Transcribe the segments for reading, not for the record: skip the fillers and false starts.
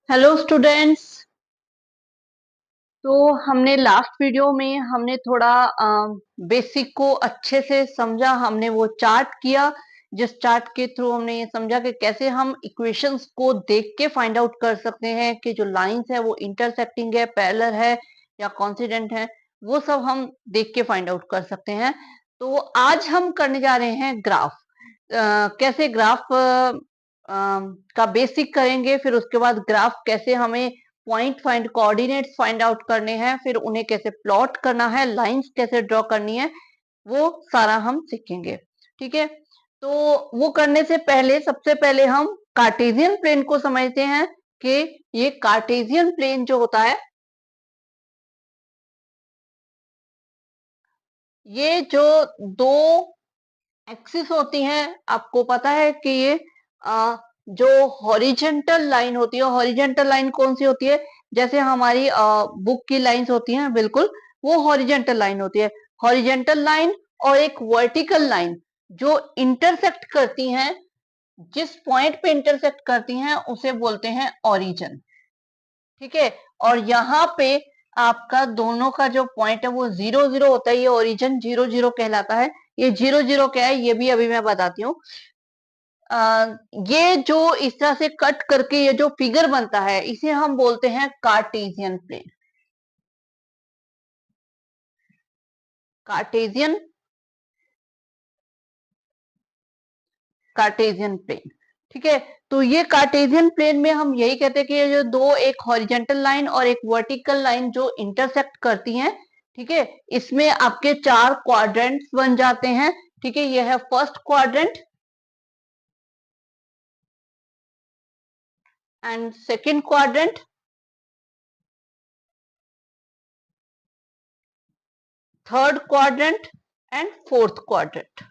Hello students. तो हमने last video में हमने थोड़ा बेसिक को अच्छे से समझा। हमने वो चार्ट किया जिस चार्ट के थ्रू हमने ये समझा कि कैसे हम इक्वेशंस को देख के फाइंड आउट कर सकते हैं कि जो लाइंस है वो इंटरसेक्टिंग है, पैरेलल है या कॉन्सिडेंट है। वो सब हम देख के फाइंड आउट कर सकते हैं। तो आज हम करने जा रहे हैं ग्राफ। कैसे ग्राफ का बेसिक करेंगे, फिर उसके बाद ग्राफ कैसे हमें point find coordinates find out करने हैं, फिर उन्हें कैसे प्लॉट करना है, लाइंस कैसे ड्रॉ करनी है, वो सारा हम सीखेंगे। ठीक है। तो वो करने से पहले सबसे पहले हम कार्टेशियन प्लेन को समझते हैं कि ये कार्टेशियन प्लेन जो होता है, ये जो दो एक्सिस होती हैं, आपको पता है कि ये जो हॉरिजेंटल लाइन होती है, हॉरिजेंटल लाइन कौन सी होती है? जैसे हमारी बुक की लाइंस होती हैं, बिल्कुल वो हॉरिजेंटल लाइन होती है। हॉरिजेंटल लाइन और एक वर्टिकल लाइन जो इंटरसेक्ट करती हैं, जिस पॉइंट पे इंटरसेक्ट करती हैं उसे बोलते हैं ओरिजिन। ठीक है। और यहाँ पे आपका दोनों का जो पॉइंट है वो 0 0 होता है, ये ओरिजिन 0 0 कहलाता है। ये 0 0 क्या है ये भी अभी मैं बताती हूँ। ये जो इस तरह से कट करके ये जो फिगर बनता है इसे हम बोलते हैं Cartesian plane. Cartesian Cartesian plane. ठीक है। तो ये कार्टेशियन प्लेन में हम यही कहते हैं कि ये जो दो, एक हॉरिजेंटल लाइन और एक वर्टिकल लाइन जो इंटरसेक्ट करती हैं, ठीक है, इसमें आपके चार क्वाड्रेंट्स बन जाते हैं। ठीक है। ये है first quadrant and second quadrant, third quadrant and fourth quadrant.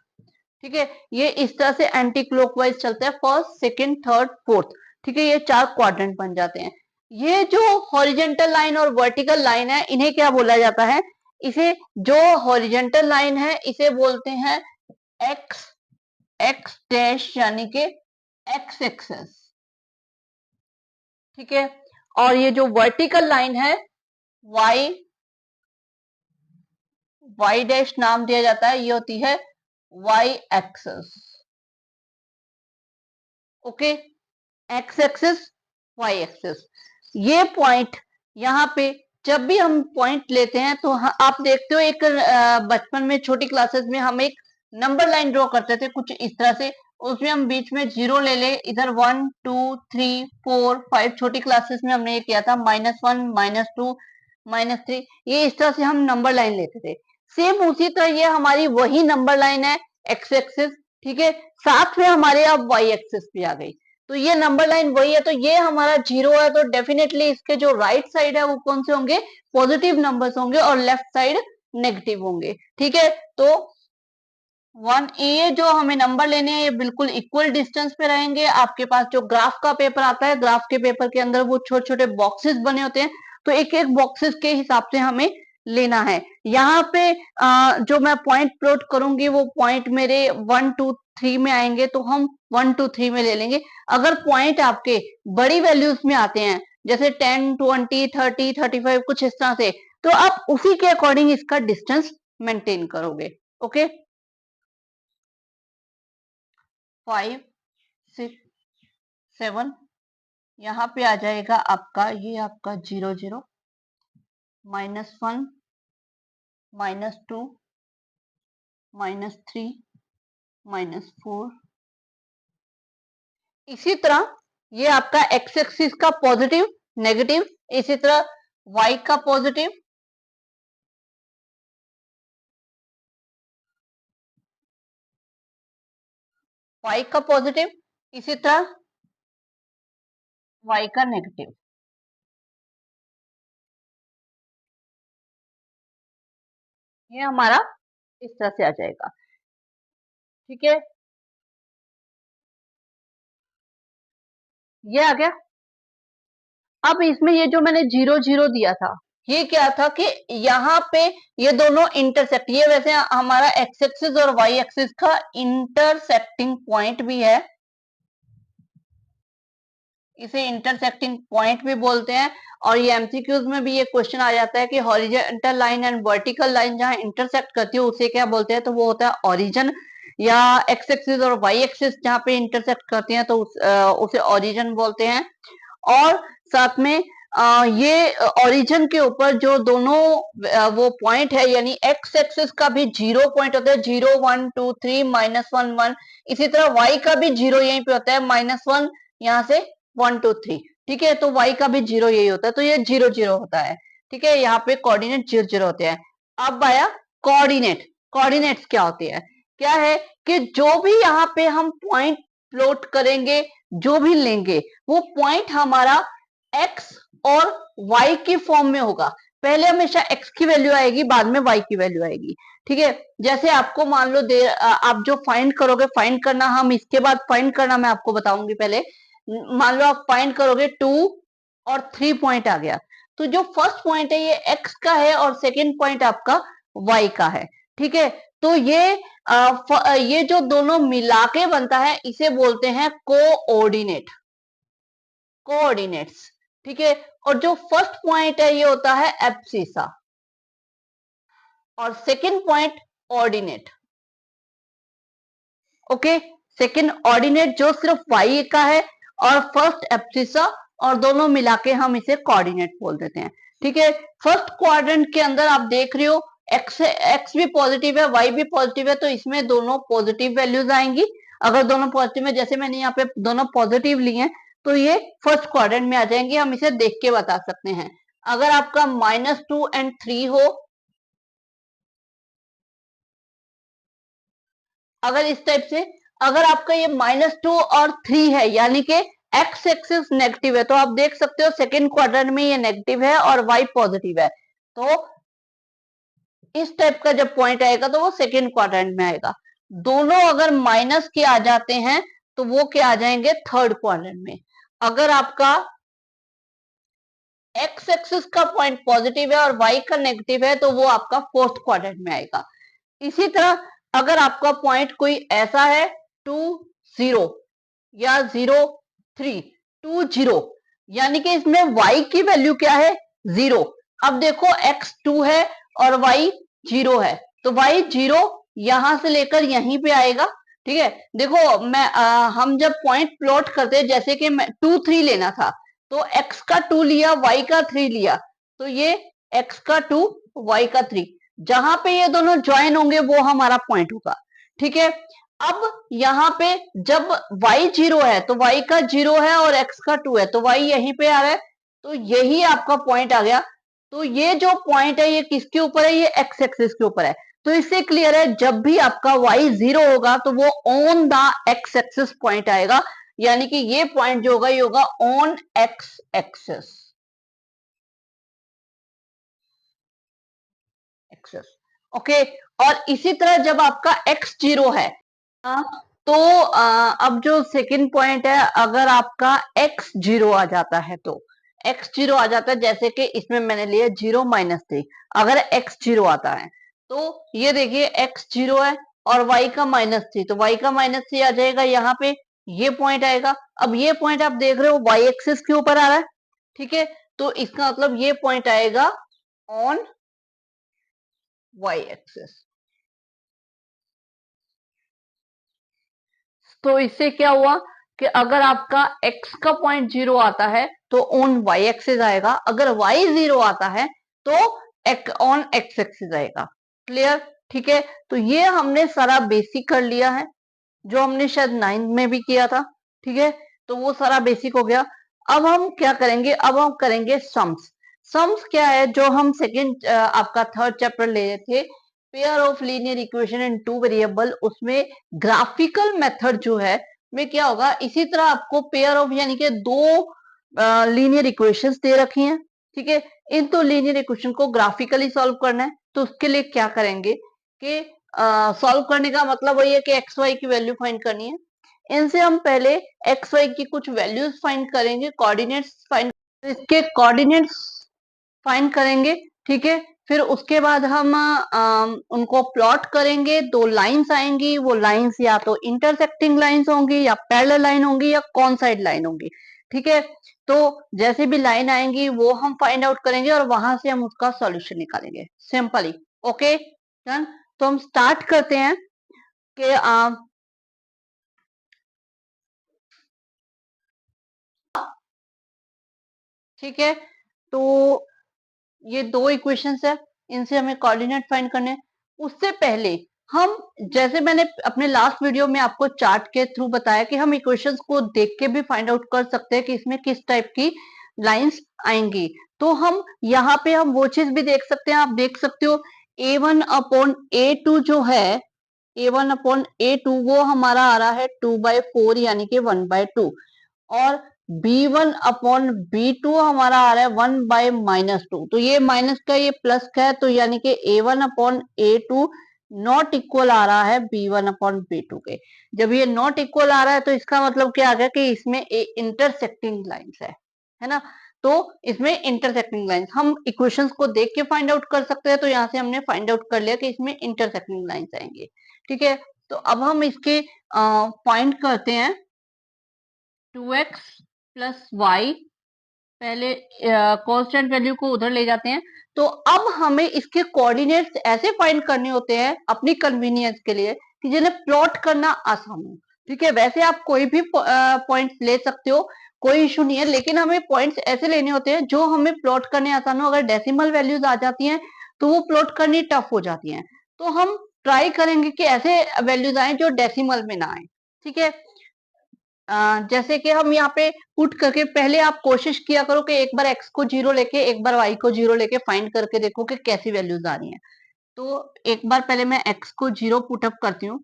ठीक है। ये इस तरह से एंटी क्लॉकवाइज चलता है, फर्स्ट सेकंड थर्ड फोर्थ। ठीक है। ये चार क्वाड्रेंट बन जाते हैं। ये जो हॉरिजेंटल लाइन और वर्टिकल लाइन है इन्हें क्या बोला जाता है? इसे, जो हॉरिजेंटल लाइन है इसे बोलते हैं एक्स एक्स डैश, यानी कि एक्स एक्सेस। ठीक है। और ये जो वर्टिकल लाइन है वाई वाई डैश नाम दिया जाता है, ये होती है y axis. Okay. X axis, y axis, ये पॉइंट यहाँ पे जब भी हम पॉइंट लेते हैं तो आप देखते हो एक बचपन में छोटी क्लासेस में हम एक नंबर लाइन ड्रॉ करते थे कुछ इस तरह से। उसमें हम बीच में जीरो ले ले, इधर 1 2 3 4 5, छोटी क्लासेस में हमने ये किया था, -1 -2 -3, ये इस तरह से हम नंबर लाइन लेते थे। सेम उसी तरह ये हमारी वही नंबर लाइन है, एक्स एक्सिस। ठीक है। साथ में हमारे अब वाई एक्सिस भी आ गई। तो ये नंबर लाइन वही है, तो ये हमारा जीरो है, तो डेफिनेटली इसके जो राइट साइड है वो कौन से होंगे? पॉजिटिव नंबर्स होंगे, और लेफ्ट साइड नेगेटिव होंगे। ठीक है। तो वन, ये जो हमें नंबर लेने हैं ये बिल्कुल इक्वल डिस्टेंस पे रहेंगे। आपके पास जो ग्राफ का पेपर आता है, ग्राफ के पेपर के अंदर वो छोटे छोटे बॉक्सेस बने होते हैं, तो एक एक बॉक्सेस के हिसाब से हमें लेना है। यहाँ पे जो मैं पॉइंट प्लॉट करूंगी वो पॉइंट मेरे 1 2 3 में आएंगे, तो हम 1 2 3 में ले लेंगे। अगर पॉइंट आपके बड़ी वैल्यूज में आते हैं, जैसे 10 20 30 35 कुछ इस तरह से, तो आप उसी के अकॉर्डिंग इसका डिस्टेंस मेंटेन करोगे। ओके। 5 6 7, यहाँ पे आ जाएगा आपका, ये आपका 0 0 -1 -2 -3 -4। इसी तरह ये आपका एक्स एक्सिस का पॉजिटिव नेगेटिव, इसी तरह वाई का पॉजिटिव, वाई का पॉजिटिव, इसी तरह वाई का नेगेटिव। ये हमारा इस तरह से आ जाएगा। ठीक है। ये आ गया। अब इसमें ये जो मैंने 0 0 दिया था, ये क्या था कि यहाँ पे ये दोनों इंटरसेक्ट, ये वैसे हमारा एक्स एक्सिस और वाई एक्सिस का इंटरसेक्टिंग पॉइंट भी है। इसे इंटरसेक्टिंग पॉइंट भी बोलते हैं। और ये एमसीक्यूज में भी ये क्वेश्चन आ जाता है कि horizontal line and vertical line जहां इंटरसेक्ट करती है उसे क्या बोलते हैं, तो वो होता है ओरिजिन। या एक्स एक्सिस और वाई एक्सिस जहां पे इंटरसेक्ट करती हैं तो उसे ओरिजिन बोलते हैं। और साथ में ये ओरिजिन के ऊपर जो दोनों वो पॉइंट है, यानी एक्स एक्सिस का भी 0 पॉइंट होता है, 0 1 2 3 -1 1। इसी तरह वाई का भी 0 यहीं पे होता है, -1 यहाँ से 1 2 3। ठीक है, तो वाई का भी 0 यही होता है, तो ये 0 0 होता है। ठीक है, यहाँ पे कोऑर्डिनेट 0 0 होते हैं। अब आया कोऑर्डिनेट। कोऑर्डिनेट्स क्या होती है, क्या है कि जो भी यहाँ पे हम पॉइंट प्लॉट करेंगे, जो भी लेंगे, वो पॉइंट हमारा एक्स और वाई की फॉर्म में होगा। पहले हमेशा एक्स की वैल्यू आएगी, बाद में वाई की वैल्यू आएगी। ठीक है, जैसे आपको मान लो आप जो फाइंड करोगे, फाइंड करना हम इसके बाद फाइंड करना मैं आपको बताऊंगी। पहले मान लो आप फाइंड करोगे 2 और 3 पॉइंट आ गया, तो जो फर्स्ट पॉइंट है ये एक्स का है और सेकेंड पॉइंट आपका वाई का है। ठीक है, तो ये जो दोनों मिला के बनता है इसे बोलते हैं कोऑर्डिनेट, कोऑर्डिनेट्स। ठीक है, और जो फर्स्ट पॉइंट है ये होता है एब्सिसा और second point ordinate. Okay, second ordinate जो सिर्फ वाई का है और फर्स्ट एब्सिसा, और दोनों मिला के हम इसे कोऑर्डिनेट बोल देते हैं। ठीक है, फर्स्ट क्वाड्रेंट के अंदर आप देख रहे हो एक्स भी पॉजिटिव है, वाई भी पॉजिटिव है, तो इसमें दोनों पॉजिटिव वैल्यूज आएंगी। अगर दोनों पॉजिटिव है, जैसे मैंने यहाँ पे दोनों पॉजिटिव लिए हैं, तो ये फर्स्ट क्वाड्रेंट में आ जाएंगे। हम इसे देख के बता सकते हैं। अगर आपका -2 एंड 3 हो, अगर इस टाइप से, अगर आपका ये -2 और 3 है, यानी कि एक्स एक्सिस नेगेटिव है, तो आप देख सकते हो सेकेंड क्वाड्रेंट में ये नेगेटिव है और वाई पॉजिटिव है, तो इस टाइप का जब पॉइंट आएगा तो वो सेकेंड क्वाड्रेंट में आएगा। दोनों अगर माइनस के आ जाते हैं तो वो क्या आ जाएंगे, थर्ड क्वाड्रेंट में। अगर आपका एक्स एक्सिस का पॉइंट पॉजिटिव है और वाई का नेगेटिव है तो वो आपका फोर्थ क्वाड्रेंट में आएगा। इसी तरह अगर आपका पॉइंट कोई ऐसा है 2 0 या 0 3 2 0, यानी कि इसमें y की वैल्यू क्या है, 0। अब देखो x 2 है और y 0 है, तो y 0 यहां से लेकर यहीं पे आएगा। ठीक है, देखो हम जब पॉइंट प्लॉट करते हैं, जैसे कि मैं 2 3 लेना था, तो x का 2 लिया, y का 3 लिया, तो ये x का 2 y का 3, जहां पे ये दोनों ज्वाइन होंगे वो हमारा पॉइंट होगा। ठीक है, अब यहाँ पे जब y 0 है तो y का 0 है और x का 2 है, तो y यहीं पे आ रहा है, तो यही आपका पॉइंट आ गया। तो ये जो पॉइंट है ये किसके ऊपर है, ये x एक्सिस के ऊपर है। तो इससे क्लियर है, जब भी आपका y 0 होगा तो वो on the x axis point आएगा, यानी कि ये पॉइंट जो होगा ये होगा ऑन x एक्सिस। ओके, और इसी तरह जब आपका x 0 है, तो अब जो सेकंड पॉइंट है, अगर आपका x 0 आ जाता है, तो x 0 आ जाता है, जैसे कि इसमें मैंने लिया 0 -3। अगर x 0 आता है तो ये देखिए x 0 है और y का -3, तो y का -3 आ जाएगा यहाँ पे, ये पॉइंट आएगा। अब ये पॉइंट आप देख रहे हो y एक्सिस के ऊपर आ रहा है। ठीक है, तो इसका मतलब ये पॉइंट आएगा ऑन y एक्सिस। तो इससे क्या हुआ कि अगर आपका x का पॉइंट 0 आता है तो ऑन y एक्सिस आएगा, अगर y 0 आता है तो ऑन x एक्सिस आएगा। क्लियर? ठीक है, तो ये हमने सारा बेसिक कर लिया है, जो हमने शायद 9th में भी किया था। ठीक है, तो वो सारा बेसिक हो गया। अब हम क्या करेंगे, अब हम करेंगे सम्स। सम्स क्या है, जो हम सेकेंड आपका थर्ड चैप्टर ले रहे थे, pair of linear equation in two variable, उसमें ग्राफिकल मेथड जो है में क्या होगा, इसी तरह आपको पेयर ऑफ यानी कि दो लीनियर इक्वेशंस दे रखी हैं। ठीक है, इन दो लीनियर इक्वेशन को ग्राफिकली सॉल्व करना है, तो उसके लिए क्या करेंगे कि सॉल्व करने का मतलब वही है कि एक्स वाई की वैल्यू फाइंड करनी है। इनसे हम पहले एक्स वाई की कुछ वैल्यूज फाइंड करेंगे, कोऑर्डिनेट्स फाइंड, इसके कोऑर्डिनेट्स फाइंड करेंगे। ठीक है, फिर उसके बाद हम उनको प्लॉट करेंगे, दो लाइंस आएंगी, वो लाइंस या तो इंटरसेक्टिंग लाइंस होंगी या पैरेलल लाइन होंगी या कॉन साइड लाइन होंगी। ठीक है, तो जैसे भी लाइन आएंगी वो हम फाइंड आउट करेंगे और वहां से हम उसका सॉल्यूशन निकालेंगे सिंपली। Okay done. तो हम स्टार्ट करते हैं कि ठीक है, तो ये दो इक्वेशंस है, इनसे हमें कोऑर्डिनेट फाइंड करने हैं। उससे पहले हम, जैसे मैंने अपने लास्ट वीडियो में आपको चार्ट के थ्रू बताया कि हम इक्वेशंस को देख के भी फाइंड आउट कर सकते हैं कि इसमें किस टाइप की लाइंस आएंगी। तो हम यहाँ पे हम वो चीज भी देख सकते हैं, आप देख सकते हो A1/A2 जो है, A1/A2 वो हमारा आ रहा है 2/4 यानी कि 1/2, और B1/B2 हमारा आ रहा है 1/-2। तो ये माइनस का ये प्लस का है, तो यानी कि A1/A2 नॉट इक्वल आ रहा है B1/B2 के। जब ये नॉट इक्वल आ रहा है तो इसका मतलब क्या आ गया कि इसमें इंटरसेक्टिंग लाइंस है ना। तो इसमें इंटरसेक्टिंग लाइंस हम इक्वेशंस को देख के फाइंड आउट कर सकते हैं, तो यहाँ से हमने फाइंड आउट कर लिया कि इसमें इंटरसेक्टिंग लाइंस आएंगे। ठीक है, तो अब हम इसके फाइंड करते हैं 2x प्लस वाई, पहले कांस्टेंट वैल्यू को उधर ले जाते हैं। तो अब हमें इसके कोऑर्डिनेट्स ऐसे फाइंड करने होते हैं अपनी कन्वीनियंस के लिए कि जिन्हें प्लॉट करना आसान हो। ठीक है, वैसे आप कोई भी पॉइंट्स ले सकते हो, कोई इशू नहीं है, लेकिन हमें पॉइंट्स ऐसे लेने होते हैं जो हमें प्लॉट करने आसान हो। अगर डेसिमल वैल्यूज आ जाती हैं तो वो प्लॉट करनी टफ हो जाती हैं। तो हम ट्राई करेंगे कि ऐसे वैल्यूज आए जो डेसिमल में ना आए। ठीक है, जैसे कि हम यहाँ पे पुट करके, पहले आप कोशिश किया करो कि एक बार x को 0 लेके एक बार y को 0 लेके फाइंड करके देखो कि कैसी वैल्यूज आ रही हैं। तो एक बार पहले मैं x को 0 पुटअप करती हूँ।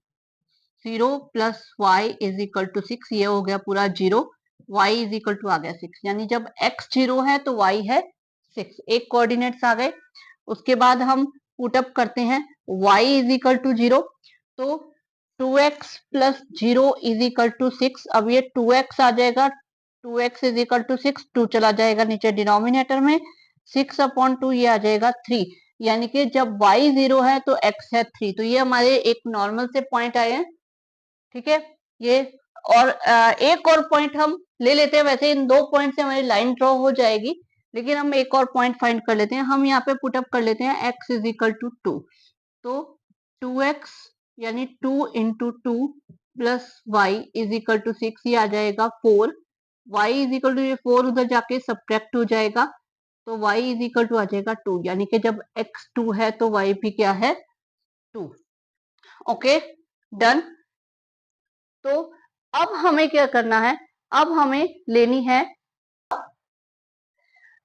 0 plus y is equal to 6, ये हो गया पूरा 0, y इज इक्वल टू आ गया 6, यानी जब x 0 है तो y है 6, एक कोऑर्डिनेट्स आ गए। उसके बाद हम पुटअप करते हैं y इज इक्वल टू 0, तो 2x plus 0 is equal to 6। अब ये 2x आ जाएगा, 2x इज इक्वल टू 6, 2 चला जाएगा नीचे डिनोमिनेटर में, 6/2 ये आ जाएगा 3, यानी कि जब y 0 है तो x है 3। तो ये हमारे एक नॉर्मल से पॉइंट आए हैं। ठीक है, ये और एक और पॉइंट हम ले लेते हैं। वैसे इन दो पॉइंट से हमारी लाइन ड्रॉ हो जाएगी, लेकिन हम एक और पॉइंट फाइंड कर लेते हैं। हम यहाँ पे पुटअप कर लेते हैं x इज इक्वल टू 2, तो 2x यानी 2 into 2 plus y is equal to 6, ये आ जाएगा 4, y इज इक्वल टू, ये 4 उधर जाके सब्ट्रैक्ट हो जाएगा, तो y इज इक्वल टू आ जाएगा 2, यानी कि जब x 2 है तो y भी क्या है 2। Okay done. तो अब हमें क्या करना है, अब हमें लेनी है,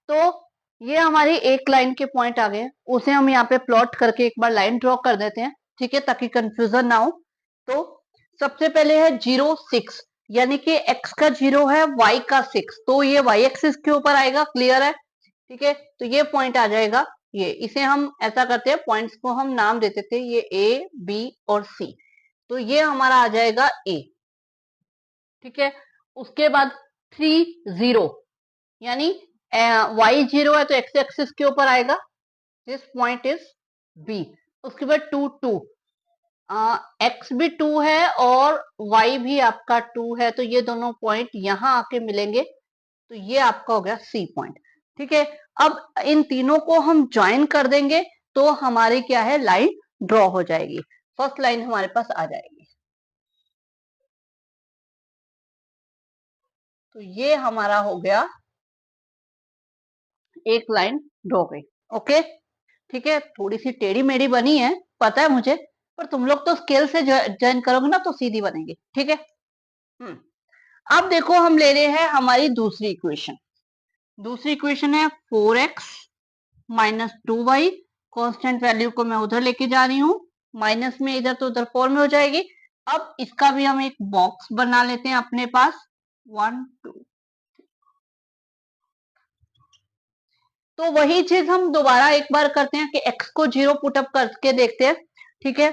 तो ये हमारी एक लाइन के पॉइंट आ गए, उसे हम यहाँ पे प्लॉट करके एक बार लाइन ड्रॉ कर देते हैं। ठीक है, ताकि कंफ्यूजन ना हो। तो सबसे पहले है 0 6, यानी कि x का 0 है, y का 6, तो ये y एक्सिस के ऊपर आएगा, क्लियर है। ठीक है, तो ये पॉइंट आ जाएगा, ये इसे हम ऐसा करते हैं, पॉइंट्स को हम नाम देते थे, ये a b और c, तो ये हमारा आ जाएगा a। ठीक है, उसके बाद 3 0, यानी y 0 है तो x एक्सिस के ऊपर आएगा, दिस पॉइंट इज b। उसके बाद 2 2, x भी 2 है और y भी आपका 2 है, तो ये दोनों पॉइंट यहां आके मिलेंगे, तो ये आपका हो गया c पॉइंट। ठीक है, अब इन तीनों को हम ज्वाइन कर देंगे तो हमारी क्या है, लाइन ड्रॉ हो जाएगी, फर्स्ट लाइन हमारे पास आ जाएगी। तो ये हमारा हो गया, एक लाइन ड्रॉ गई। ओके, ठीक है, थोड़ी सी टेढ़ी मेढ़ी बनी है पता है मुझे, पर तुम लोग तो स्केल से ज्वाइन करोगे ना तो सीधी बनेगी। ठीक है, हम्म। अब देखो हम ले रहे हैं हमारी दूसरी इक्वेशन। दूसरी इक्वेशन है 4x minus 2y, constant value को मैं उधर लेके जा रही हूँ, माइनस में इधर तो उधर 4 में हो जाएगी। अब इसका भी हम एक बॉक्स बना लेते हैं अपने पास, 1 2, तो वही चीज हम दोबारा एक बार करते हैं कि x को 0 पुटअप करके देखते हैं। ठीक है,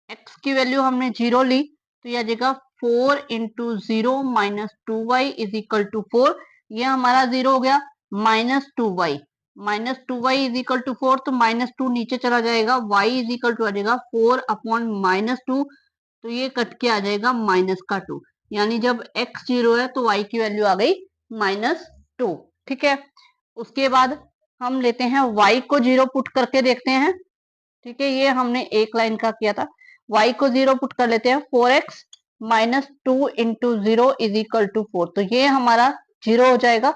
x की वैल्यू हमने 0 ली, तो यह आ जाएगा 4 into 0 minus 2y is equal to 4, ये हमारा 0 हो गया, minus 2y, minus 2y is equal to 4, तो माइनस 2 नीचे चला जाएगा, y इज इक्वल टू आ जाएगा 4 अपॉन माइनस 2, तो ये कट के आ जाएगा माइनस का 2। यानी जब x 0 है तो y की वैल्यू आ गई -2। ठीक है, उसके बाद हम लेते हैं y को 0 पुट करके देखते हैं। ठीक है, ये हमने एक लाइन का किया था। y को 0 पुट कर लेते हैं, 4x -2 into 0 is equal to 4। तो ये हमारा 0 हो जाएगा।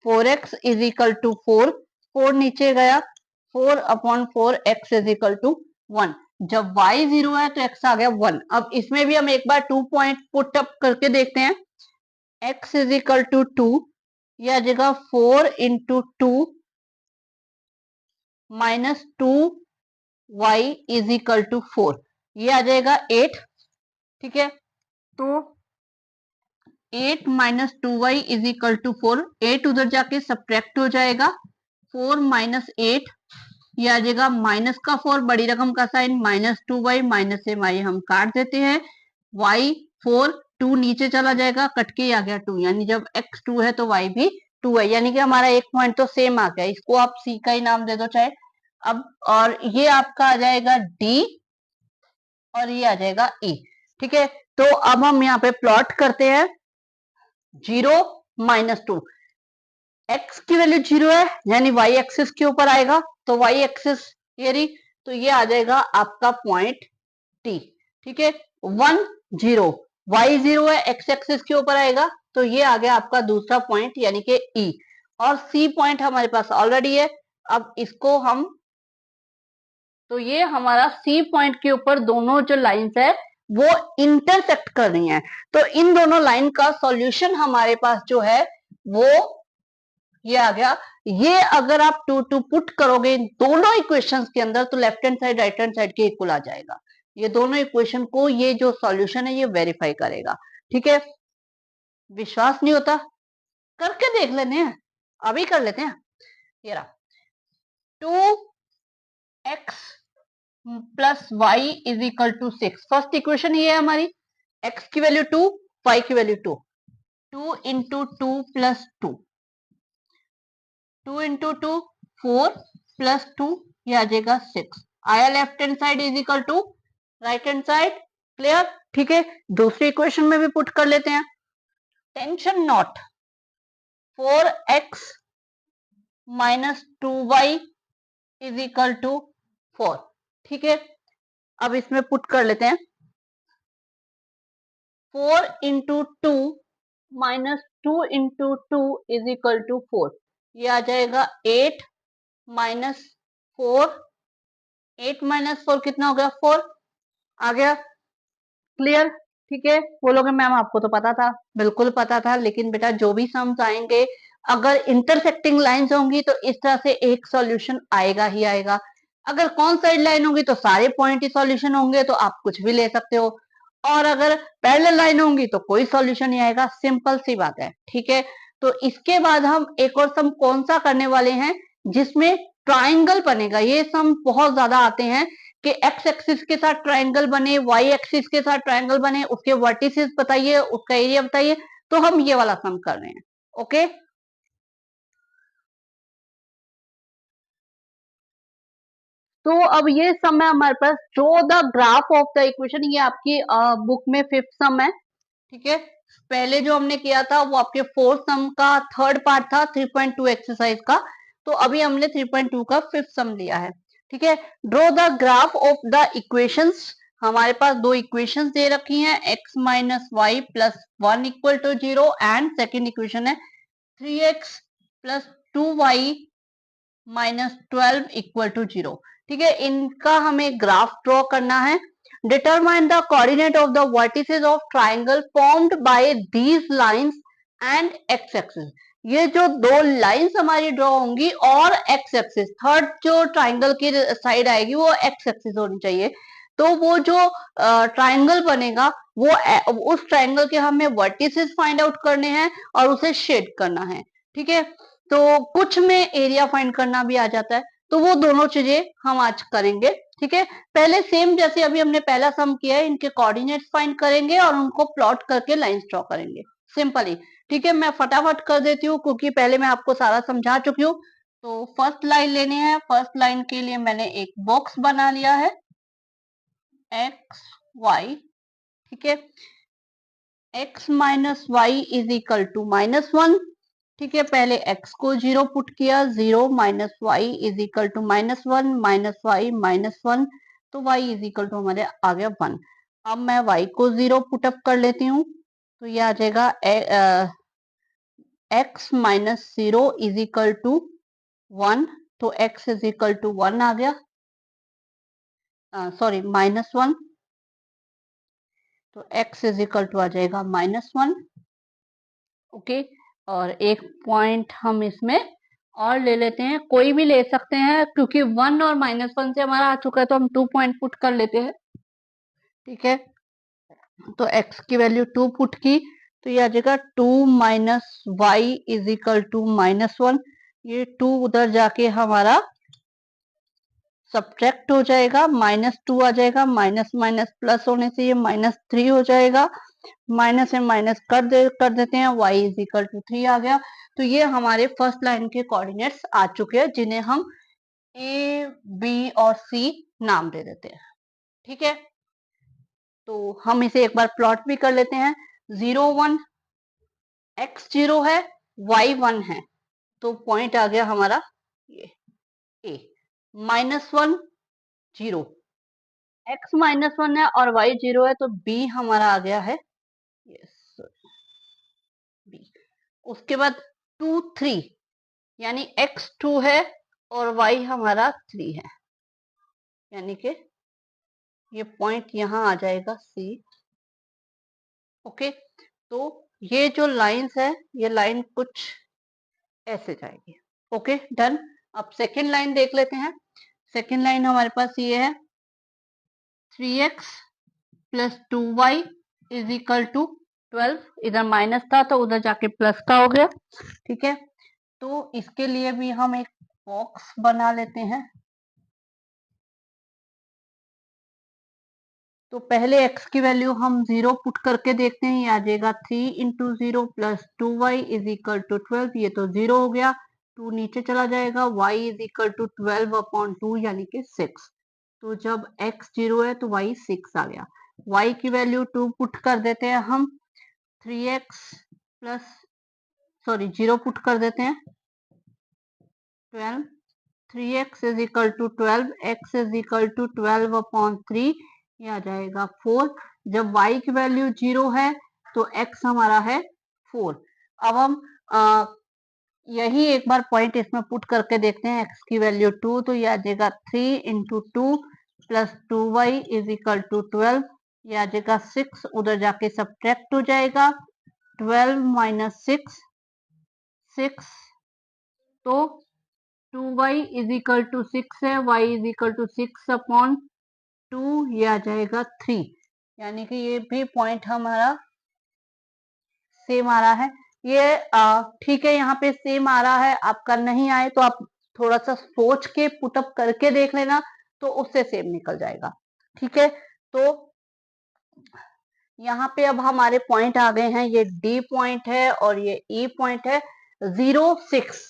4x इज इक्वल टू 4, 4 नीचे गया, 4/4 x इज इक्वल टू 1। जब y 0 है तो x आ गया 1। अब इसमें भी हम एक बार 2 पॉइंट पुट अप करके देखते हैं। x इज इक्वल टू 2, यह आ जाएगा 4 into 2 -2 y is equal to 4, ये आ जाएगा 8। ठीक है, तो 8 - 2y इज इक्वल टू 4, 8 उधर जाके सब्ट्रैक्ट हो जाएगा, 4 - 8, ये आ जाएगा माइनस का 4, बड़ी रकम का साइन, -2y, माइनस से y हम काट देते हैं, y 4, 2 नीचे चला जाएगा, कट के आ गया 2, यानी जब x 2 है तो y भी 2 है, यानी कि हमारा एक पॉइंट तो सेम आ गया। इसको आप c का ही नाम दे दो चाहे। अब और ये आपका आ जाएगा d और ये आ जाएगा e। ठीक है, तो अब हम यहाँ पे प्लॉट करते हैं 0 -2। x की वैल्यू 0 है यानी y एक्सिस के ऊपर आएगा, तो y एक्सिस ये रही, तो ये आ जाएगा आपका पॉइंट t। ठीक है, 1 0, y 0 है, x एक्सिस के ऊपर आएगा, तो ये आ गया आपका दूसरा पॉइंट यानी कि e। और c पॉइंट हमारे पास ऑलरेडी है। अब इसको हम, तो ये हमारा सी पॉइंट के ऊपर दोनों जो लाइंस है वो इंटरसेक्ट कर रही हैं, तो इन दोनों लाइन का सॉल्यूशन हमारे पास जो है वो ये आ गया। ये अगर आप 2 पुट करोगे इन दोनों इक्वेशंस के अंदर तो left hand side right hand side के इक्वल आ जाएगा। ये दोनों इक्वेशन को ये जो सॉल्यूशन है ये वेरीफाई करेगा। ठीक है, विश्वास नहीं होता करके देख लेते हैं, अभी कर लेते हैं। ये रहा 2x plus y is equal to 6। First equation ये है हमारी, x की वैल्यू 2, y की value 2, 2 into 2 plus 2, 2 into 2 4 plus 2, ये आ जाएगा 6। आया left hand side is equal to right hand side, clear. ठीक है, दूसरी इक्वेशन में भी पुट कर लेते हैं। Tension not, 4x minus 2y is equal to 4। ठीक है, अब इसमें पुट कर लेते हैं 4 into 2 minus 2 into 2 is equal to 4, ये आ जाएगा 8 माइनस 4, 8 माइनस 4 कितना हो गया 4, आ गया, क्लियर। ठीक है, बोलोगे मैम आपको तो पता था, बिल्कुल पता था, लेकिन बेटा जो भी सम्स आएंगे अगर इंटरसेक्टिंग लाइंस होंगी तो इस तरह से एक सॉल्यूशन आएगा ही आएगा। अगर कौन साइड लाइन होगी तो सारे पॉइंट ही सॉल्यूशन होंगे, तो आप कुछ भी ले सकते हो, और अगर पैरेलल लाइन होंगी तो कोई सॉल्यूशन नहीं आएगा, सिंपल सी बात है। ठीक है, तो इसके बाद हम एक और सम कौन सा करने वाले हैं जिसमें ट्राइंगल बनेगा। ये सम बहुत ज्यादा आते हैं कि एक्स एक्सिस के साथ ट्राइंगल बने, वाई एक्सिस के साथ ट्राइंगल बने, उसके वर्टिसेस बताइए, उसका एरिया बताइए, तो हम ये वाला सम कर रहे हैं। ओके, तो अब ये सम है हमारे पास, जो the graph of the equation, ये आपकी बुक में 5th सम है। ठीक है, पहले जो हमने किया था वो आपके 4th सम का थर्ड पार्ट था 3.2 एक्सरसाइज का, तो अभी हमने 3.2 का 5th सम लिया है। ठीक है, draw the graph of the equations. हमारे पास दो इक्वेशंस दे रखी हैं, x minus y plus 1 equal to 0, and second equation है 3x plus 2y -12 equal to 0। ठीक है, इनका हमें ग्राफ ड्रॉ करना है। Determine the coordinate of the vertices of triangle formed by these lines and x axis. ये जो दो लाइंस हमारी ड्रॉ होंगी और एक्स एक्सिस, थर्ड जो ट्राइंगल की साइड आएगी वो एक्स एक्सिस होनी चाहिए। तो वो जो ट्राइंगल बनेगा वो उस ट्राइंगल के हमें वर्टिसेस फाइंड आउट करने हैं और उसे शेड करना है। ठीक है, तो कुछ में एरिया फाइंड करना भी आ जाता है, तो वो दोनों चीजें हम आज करेंगे। ठीक है, पहले सेम जैसे अभी हमने पहला सम किया है, इनके कोऑर्डिनेट्स फाइंड करेंगे और उनको प्लॉट करके लाइंस ड्रॉ करेंगे, सिंपल ही। ठीक है, मैं फटाफट कर देती हूँ क्योंकि पहले मैं आपको सारा समझा चुकी हूँ। तो फर्स्ट लाइन लेनी है, फर्स्ट लाइन के लिए मैंने एक बॉक्स बना लिया है, एक्स वाई। ठीक है, x minus y is equal to -1। ठीक है, पहले x को 0 पुट किया, 0 minus y is equal to -1 minus y -1, तो y इज इक्वल टू हमारे आ गया 1। अब मैं y को 0 पुटअप कर लेती हूँ, तो ये आ जाएगा x minus 0 is equal to 1, तो x इज इक्वल टू 1 आ गया, सॉरी -1, तो x इज इक्वल टू आ जाएगा -1। ओके, और एक पॉइंट हम इसमें और ले लेते हैं, कोई भी ले सकते हैं क्योंकि 1 और -1 से हमारा आ चुका है, तो हम 2 पॉइंट पुट कर लेते हैं। ठीक है, तो x की वैल्यू 2 पुट की, तो ये आ जाएगा 2 minus y is equal to -1। ये 2 उधर जाके हमारा सब्ट्रैक्ट हो जाएगा, -2 आ जाएगा, माइनस माइनस प्लस होने से ये -3 हो जाएगा, माइनस से माइनस कर देते हैं, y इज इक्वल टू 3 आ गया। तो ये हमारे फर्स्ट लाइन के कोऑर्डिनेट्स आ चुके हैं, जिन्हें हम a, b और c नाम दे देते हैं। ठीक है, तो हम इसे एक बार प्लॉट भी कर लेते हैं। 0 1 x 0 है, y 1 है, तो पॉइंट आ गया हमारा ये a। -1 0, x -1 है और y 0 है, तो b हमारा आ गया है यस b। उसके बाद 2 3, यानी x 2 है और y हमारा 3 है, यानी कि ये पॉइंट यहां आ जाएगा c। ओके, तो ये जो लाइंस है, ये लाइन कुछ ऐसे जाएगी। Okay done. अब सेकेंड लाइन देख लेते हैं। सेकेंड लाइन हमारे पास ये है 3x plus 2y is equal to 12। इधर माइनस था तो उधर जाके प्लस का हो गया। ठीक है, तो इसके लिए भी हम एक बॉक्स बना लेते हैं। तो पहले x की वैल्यू हम 0 पुट करके देखते हैं, ये आ जाएगा 3 into 0 plus 2y is equal to 12। ये तो 0 हो गया, 2 नीचे चला जाएगा, y is equal to 12 upon 2 यानी कि 6। तो जब x 0 है तो y 6 आ गया। y की वैल्यू 2 पुट कर देते हैं हम, 3x प्लस सॉरी 0 पुट कर देते हैं, 12, 3x is equal to 12, x is equal to 12 upon 3, ये आ जाएगा 4। जब y की वैल्यू 0 है तो x हमारा है 4। अब हम यही एक बार पॉइंट इसमें पुट करके देखते हैं, x की वैल्यू 2, तो ये आ जाएगा 3 into 2 plus 2y is equal to 12, ये आ जाएगा 6, उधर जाके सब्ट्रैक्ट हो जाएगा, 12 माइनस 6 6, तो 2y इज इक्वल टू 6 है, y is equal to 6 upon 2, ये आ जाएगा 3, यानी कि ये भी पॉइंट हमारा सेम आ रहा है। ये ठीक है, यहाँ पे सेम आ रहा है, आपका नहीं आए तो आप थोड़ा सा सोच के पुटअप करके देख लेना, तो उससे सेम निकल जाएगा। ठीक है, तो यहाँ पे अब हमारे पॉइंट आ गए हैं, ये D पॉइंट है और ये E पॉइंट है। 0 6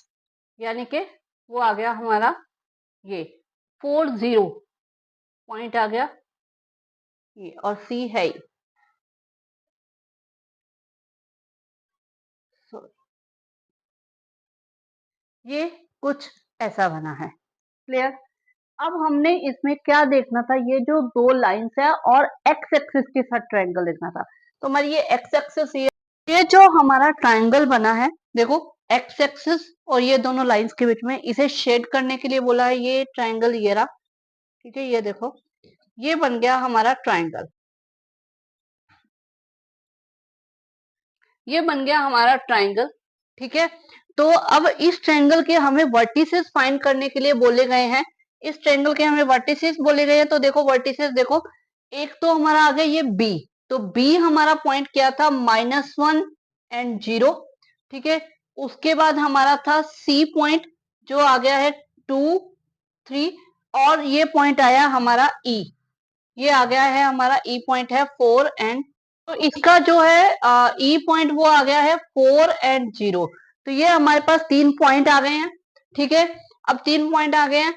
यानी कि वो आ गया हमारा ये 40 पॉइंट आ गया ये, और C है ही। ये कुछ ऐसा बना है। क्लियर। अब हमने इसमें क्या देखना था, ये जो दो लाइंस है और एक्स एक्सिस के साथ ट्रायंगल देखना था। तो हमारी ये एक्स एक्सिस, ये जो हमारा ट्रायंगल बना है, देखो एक्स एक्सिस और ये दोनों लाइंस के बीच में, इसे शेड करने के लिए बोला है, ये ट्रायंगल ये रहा। ठीक है, ये देखो, ये बन गया हमारा ट्रायंगल, ये बन गया हमारा ट्रायंगल। ठीक है, तो अब इस ट्रायंगल के हमें वर्टिसेस फाइंड करने के लिए बोले गए हैं। इस ट्रायंगल के हमें वर्टिसेस बोले गए हैं, तो देखो वर्टिसेस देखो, एक तो हमारा आ गया ये बी, तो बी हमारा पॉइंट क्या था, -1 एंड 0। ठीक है, उसके बाद हमारा था सी पॉइंट, जो आ गया है 2 3, और ये पॉइंट आया हमारा ई, ये आ गया है हमारा ई पॉइंट है 4 एंड, तो इसका जो है ई पॉइंट वो आ गया है 4 एंड 0। तो ये हमारे पास 3 पॉइंट आ गए हैं। ठीक है, अब 3 पॉइंट आ गए हैं,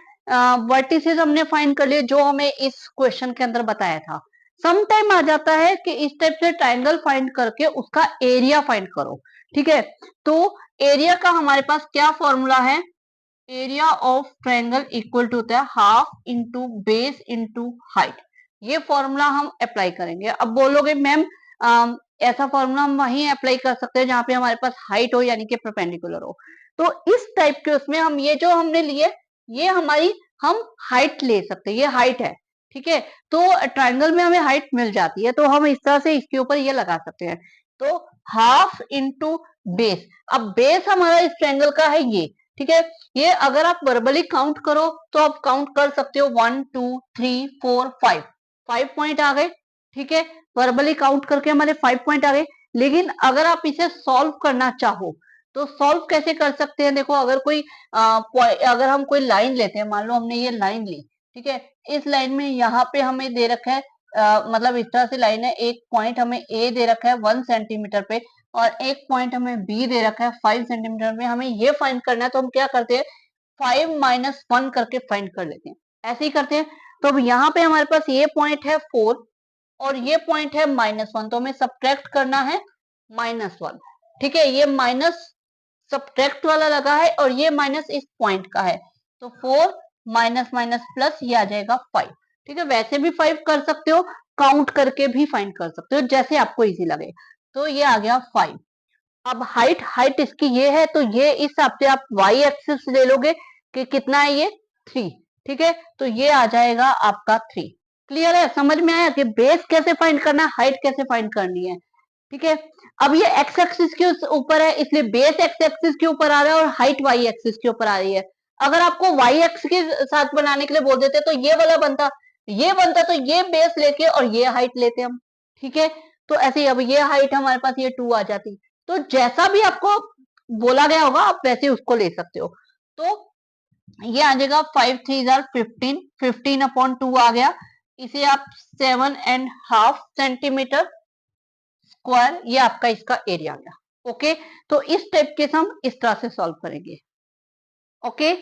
वर्टिसेस हमने फाइंड कर लिए जो हमें इस क्वेश्चन के अंदर बताया था। सम टाइम आ जाता है कि इस टाइप से ट्राइंगल फाइंड करके उसका एरिया फाइंड करो, ठीक है। तो एरिया का हमारे पास क्या फॉर्मूला है, area of triangle equal to होता है half into base into height. ये फॉर्मूला हम अप्लाई करेंगे। अब बोलोगे मैम ऐसा फॉर्मूला हम वहीं अप्लाई कर सकते हैं जहां पे हमारे पास हाइट हो यानी कि परपेंडिकुलर हो। तो इस टाइप के उसमें हम ये जो हमने लिए ये हमारी हम हाइट ले सकते हैं, ये हाइट है, ठीक है। तो ट्रायंगल में हमें हाइट मिल जाती है तो हम इस तरह से इसके ऊपर ये लगा सकते हैं। तो हाफ इंटू बेस, अब बेस हमारा इस ट्रायंगल का है ये, ठीक है। ये अगर आप वर्बली काउंट करो तो आप काउंट कर सकते हो 1 2 3 4 5, 5 पॉइंट आ गए, ठीक है। वर्बली काउंट करके हमारे 5 पॉइंट आ गए। लेकिन अगर आप इसे सॉल्व करना चाहो तो सॉल्व कैसे कर सकते हैं, देखो अगर कोई अगर हम कोई लाइन लेते हैं, मान लो हमने ये लाइन ली, ठीक है। इस लाइन में यहाँ पे हमें दे रखा है मतलब इस तरह से लाइन है, एक पॉइंट हमें ए दे रखा है 1 सेंटीमीटर पे और एक पॉइंट हमें बी दे रखा है 5 सेंटीमीटर में, हमें ये फाइंड करना है। तो हम क्या करते हैं 5 - 1 करके फाइंड कर लेते हैं, ऐसे ही करते हैं। तो अब यहाँ पे हमारे पास ये पॉइंट है 4 और ये पॉइंट है -1, तो हमें सब्ट्रैक्ट करना है -1, ठीक है। ये माइनस सब्ट्रैक्ट वाला लगा है और ये माइनस इस पॉइंट का है, तो 4 माइनस माइनस प्लस ये आ जाएगा 5, ठीक है। वैसे भी 5 कर सकते हो, काउंट करके भी फाइंड कर सकते हो, जैसे आपको इजी लगे। तो ये आ गया 5। अब हाइट हाइट इसकी ये है तो ये इस हिसाब से आप वाई एक्सिस ले लोगे कि कितना है ये 3, ठीक है। तो ये आ जाएगा आपका 3। क्लियर है, समझ में आया कि बेस कैसे फाइंड करना है, हाइट कैसे फाइंड करनी है, ठीक है। अब ये एक्स एक्सिस के ऊपर है इसलिए बेस एक्स एक्सिस के ऊपर आ रहा है और हाइट वाई एक्सिस के ऊपर आ रही है। अगर आपको वाई एक्स के साथ बनाने के लिए बोल देते तो ये वाला बनता, ये बनता तो ये बेस लेके और ये हाइट लेते हम, ठीक है। तो ऐसे ही अब ये हाइट हमारे पास ये 2 आ जाती। तो जैसा भी आपको बोला गया होगा आप वैसे उसको ले सकते हो। तो ये आ जाएगा 5 3 15 अपॉन 2 आ गया। इसे आप 7.5 सेंटीमीटर स्क्वायर, ये आपका इसका एरिया आ गया। ओके, तो इस टाइप के हम इस तरह से सॉल्व करेंगे। ओके।